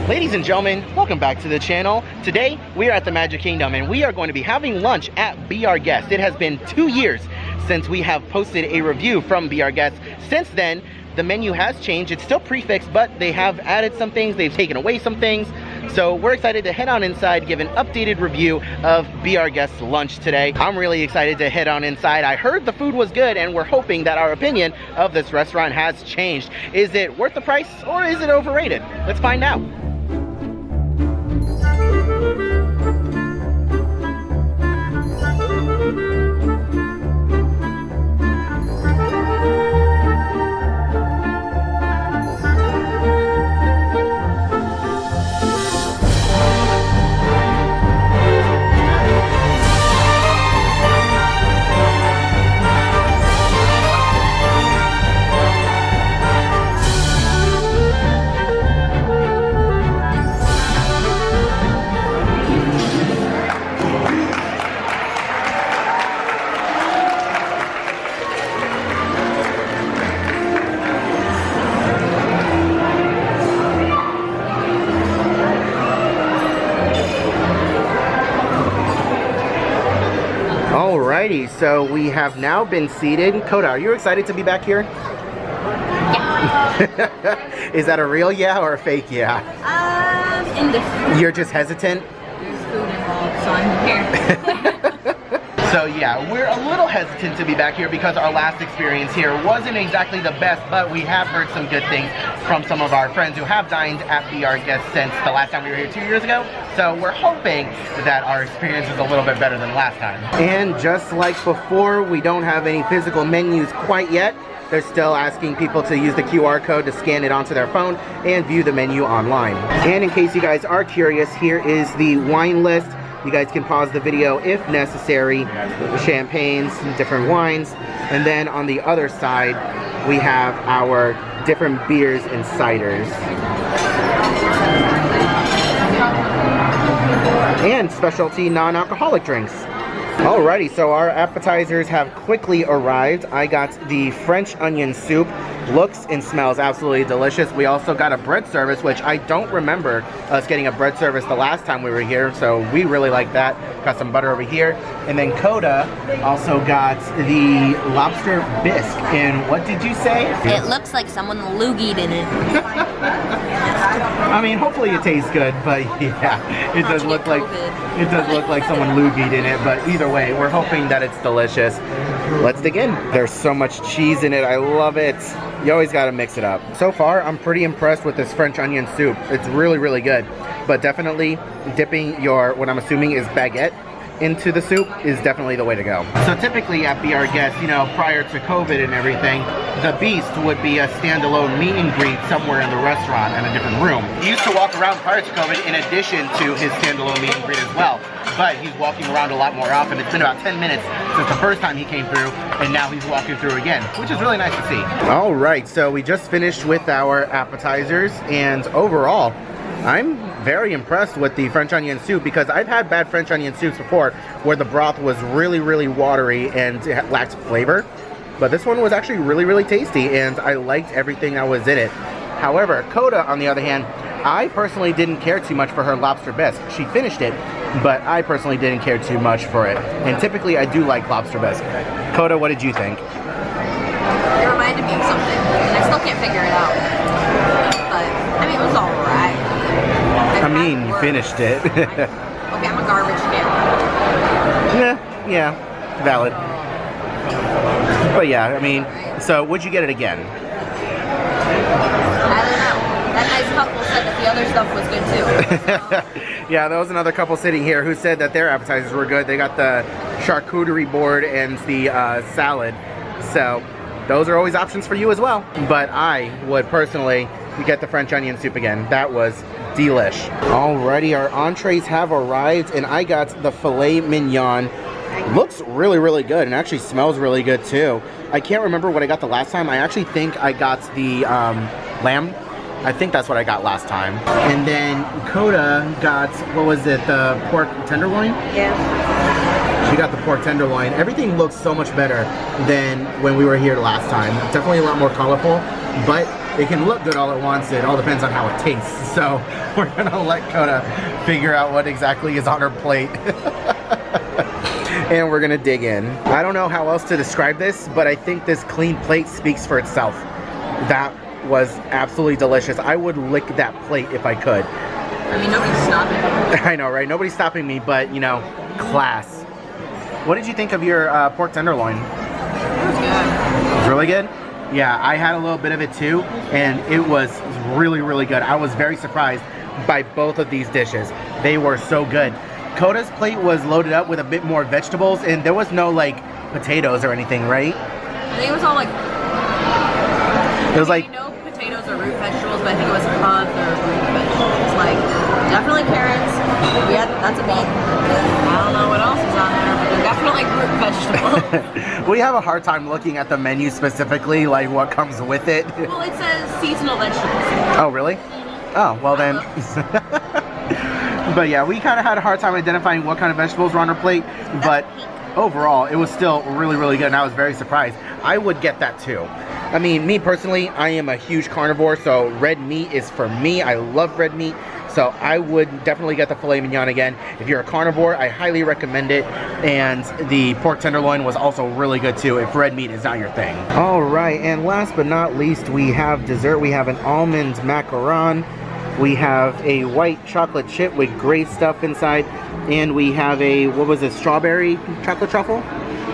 Ladies and gentlemen, welcome back to the channel. Today, we are at the Magic Kingdom and we are going to be having lunch at Be Our Guest. It has been 2 years since we have posted a review from Be Our Guest. Since then, the menu has changed. It's still prefixed, but they have added some things, they've taken away some things. So we're excited to head on inside, give an updated review of Be Our Guest's lunch today. I'm really excited to head on inside. I heard the food was good and we're hoping that our opinion of this restaurant has changed. Is it worth the price or is it overrated? Let's find out. Alrighty, so we have now been seated. Coda, are you excited to be back here? Yeah. Is that a real yeah or a fake yeah? Indifferent. You're just hesitant? There's food involved, so I'm here. So yeah, we're a little hesitant to be back here because our last experience here wasn't exactly the best, but we have heard some good things from some of our friends who have dined at Be Our Guest since the last time we were here 2 years ago. So we're hoping that our experience is a little bit better than last time. And just like before, we don't have any physical menus quite yet. They're still asking people to use the QR code to scan it onto their phone and view the menu online. And in case you guys are curious, here is the wine list. You guys can pause the video if necessary. Champagnes, different wines. And then on the other side, we have our different beers and ciders. And specialty non-alcoholic drinks. Alrighty, so our appetizers have quickly arrived. I got the French onion soup. Looks and smells absolutely delicious. We also got a bread service, which I don't remember us getting a bread service the last time we were here, so we really like that. Got some butter over here. And then Coda also got the lobster bisque. And what did you say? It looks like someone loogied in it. I mean, hopefully it tastes good, but yeah, it does look like someone loogied in it, but either way, we're hoping that it's delicious. Let's dig in. There's so much cheese in it. I love it. You always got to mix it up. So far, I'm pretty impressed with this French onion soup. It's really, really good. But definitely dipping your, what I'm assuming is baguette, into the soup is definitely the way to go. So typically at Be Our Guest, you know, prior to COVID and everything, the Beast would be a standalone meet and greet somewhere in the restaurant in a different room. He used to walk around prior to COVID in addition to his standalone meet and greet as well. But he's walking around a lot more often. It's been about 10 minutes since the first time he came through, and now he's walking through again, which is really nice to see. All right, so we just finished with our appetizers, and overall, I'm very impressed with the French onion soup because I've had bad French onion soups before where the broth was really, really watery and it lacked flavor. But this one was actually really, really tasty and I liked everything that was in it. However, Coda, on the other hand, I personally didn't care too much for her lobster bisque. She finished it, but I personally didn't care too much for it. And typically I do like lobster bisque. Coda, what did you think? It reminded me of something, and I still can't figure it out. But, I mean, it was alright. I mean, you finished it. Okay, I'm a garbage can. Yeah, valid. But yeah, I mean, so would you get it again? I don't know. That nice couple said that the other stuff was good too. So. Yeah, there was another couple sitting here who said that their appetizers were good. They got the charcuterie board and the salad. So those are always options for you as well. But I would personally get the French onion soup again. That was delish. Alrighty, our entrees have arrived and I got the filet mignon. Looks really, really good and actually smells really good too. I can't remember what I got the last time. I actually think I got the lamb. I think that's what I got last time. And then Coda got, what was it, the pork tenderloin? Yeah. She got the pork tenderloin. Everything looks so much better than when we were here last time. Definitely a lot more colorful, but it can look good all at once. It all depends on how it tastes. So we're gonna let Coda figure out what exactly is on her plate. And we're gonna dig in. I don't know how else to describe this, but I think this clean plate speaks for itself. That was absolutely delicious. I would lick that plate if I could. I mean, nobody's stopping me. I know, right? Nobody's stopping me, but you know, class. What did you think of your pork tenderloin? It was good. It was really good? Yeah, I had a little bit of it too, and it was really, really good. I was very surprised by both of these dishes. They were so good. Coda's plate was loaded up with a bit more vegetables, and there was no like potatoes or anything, right? I think it was all like... It was like... No potatoes or root vegetables, but I think it was other root vegetables. Like, definitely carrots. Yeah, that's a meat. I don't know what else is on there, but they're definitely root vegetables. We have a hard time looking at the menu specifically, like what comes with it. Well, it says seasonal vegetables. Oh, really? Oh, well then. But yeah, we kind of had a hard time identifying what kind of vegetables were on our plate, but overall, it was still really, really good, and I was very surprised. I would get that too. I mean, me personally, I am a huge carnivore, so red meat is for me. I love red meat, so I would definitely get the filet mignon again. If you're a carnivore, I highly recommend it, and the pork tenderloin was also really good too if red meat is not your thing. All right, and last but not least, we have dessert. We have an almond macaron. We have a white chocolate chip with gray stuff inside, and we have a, what was it, strawberry chocolate truffle?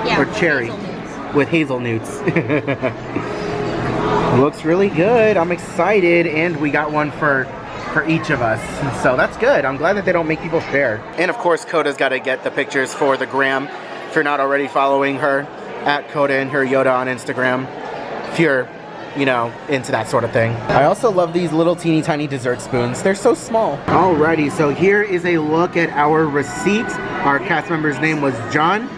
Yeah, or cherry with hazelnuts. Looks really good. I'm excited, and we got one for each of us, so that's good. I'm glad that they don't make people share. And of course, Coda's got to get the pictures for the gram. If you're not already following her, at Coda and her Yoda on Instagram, if you're, you know, into that sort of thing. I also love these little teeny tiny dessert spoons. They're so small. Alrighty, so here is a look at our receipt. Our cast member's name was John.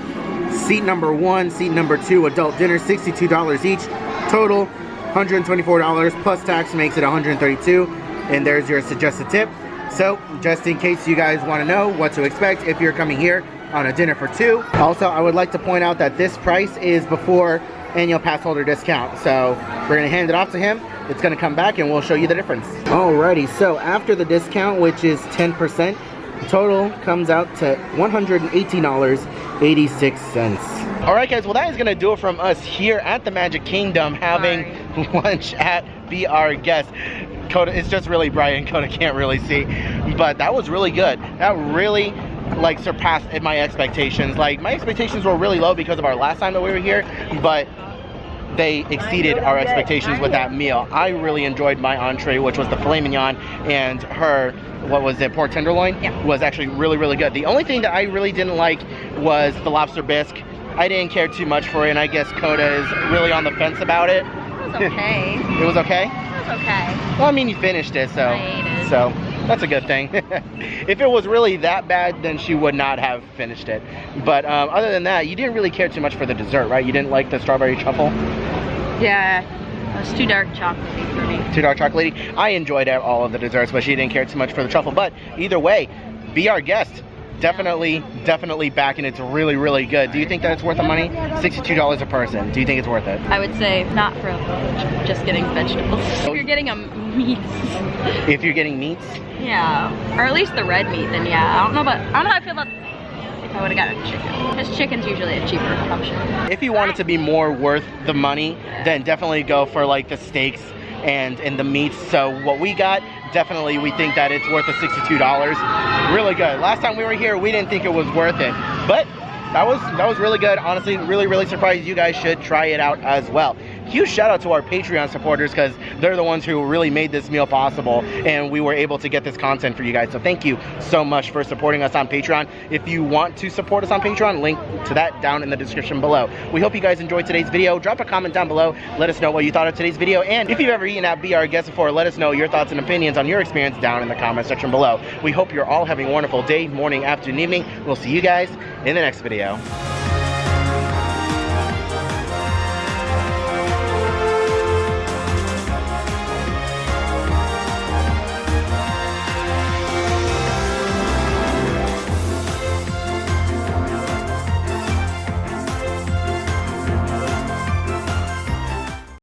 Seat number 1, seat number 2, adult dinner, $62 each. Total, $124 plus tax makes it $132. And there's your suggested tip. So, just in case you guys want to know what to expect if you're coming here on a dinner for 2. Also, I would like to point out that this price is before annual pass holder discount. So we're gonna hand it off to him. It's gonna come back and we'll show you the difference. Alrighty, so after the discount, which is 10%, the total comes out to $118.86. Alright guys, well that is gonna do it from us here at the Magic Kingdom having lunch at Be Our Guest. Coda, it's just really bright and Coda can't really see, but that was really good. That really like surpassed my expectations. Like my expectations were really low because of our last time that we were here, but they exceeded our expectations with that meal. I really enjoyed my entree, which was the filet mignon, and her, what was it, pork tenderloin? Yeah. Was actually really, really good. The only thing that I really didn't like was the lobster bisque. I didn't care too much for it, and I guess Coda is really on the fence about it. It was okay. It was okay? It was okay. Well, I mean, you finished it, so. I ate it. So that's a good thing. If it was really that bad, then she would not have finished it. But other than that, you didn't really care too much for the dessert, right? You didn't like the strawberry truffle? Yeah, it was too dark chocolatey for me. Too dark chocolatey? I enjoyed all of the desserts, but she didn't care too much for the truffle. But either way, Be Our Guest. Definitely back, and it's really, really good. Do you think that it's worth the money? $62 a person. Do you think it's worth it? I would say not for just getting vegetables. If you're getting a meat. If you're getting meats? Yeah, or at least the red meat, then yeah. I don't know how I feel about if I would have gotten chicken. Because chicken's usually a cheaper option. If you want it to be more worth the money, then definitely go for like the steaks and the meats. So what we got, definitely we think that it's worth the $62. Really good. Last time we were here, we didn't think it was worth it, but that was really good. Honestly, really surprised. You guys should try it out as well. Huge shout out to our Patreon supporters, because they're the ones who really made this meal possible, and we were able to get this content for you guys. So thank you so much for supporting us on Patreon. If you want to support us on Patreon, link to that down in the description below. We hope you guys enjoyed today's video. Drop a comment down below. Let us know what you thought of today's video, and if you've ever eaten at Be Our Guest before, let us know your thoughts and opinions on your experience down in the comment section below. We hope you're all having a wonderful day, morning, afternoon, evening. We'll see you guys in the next video.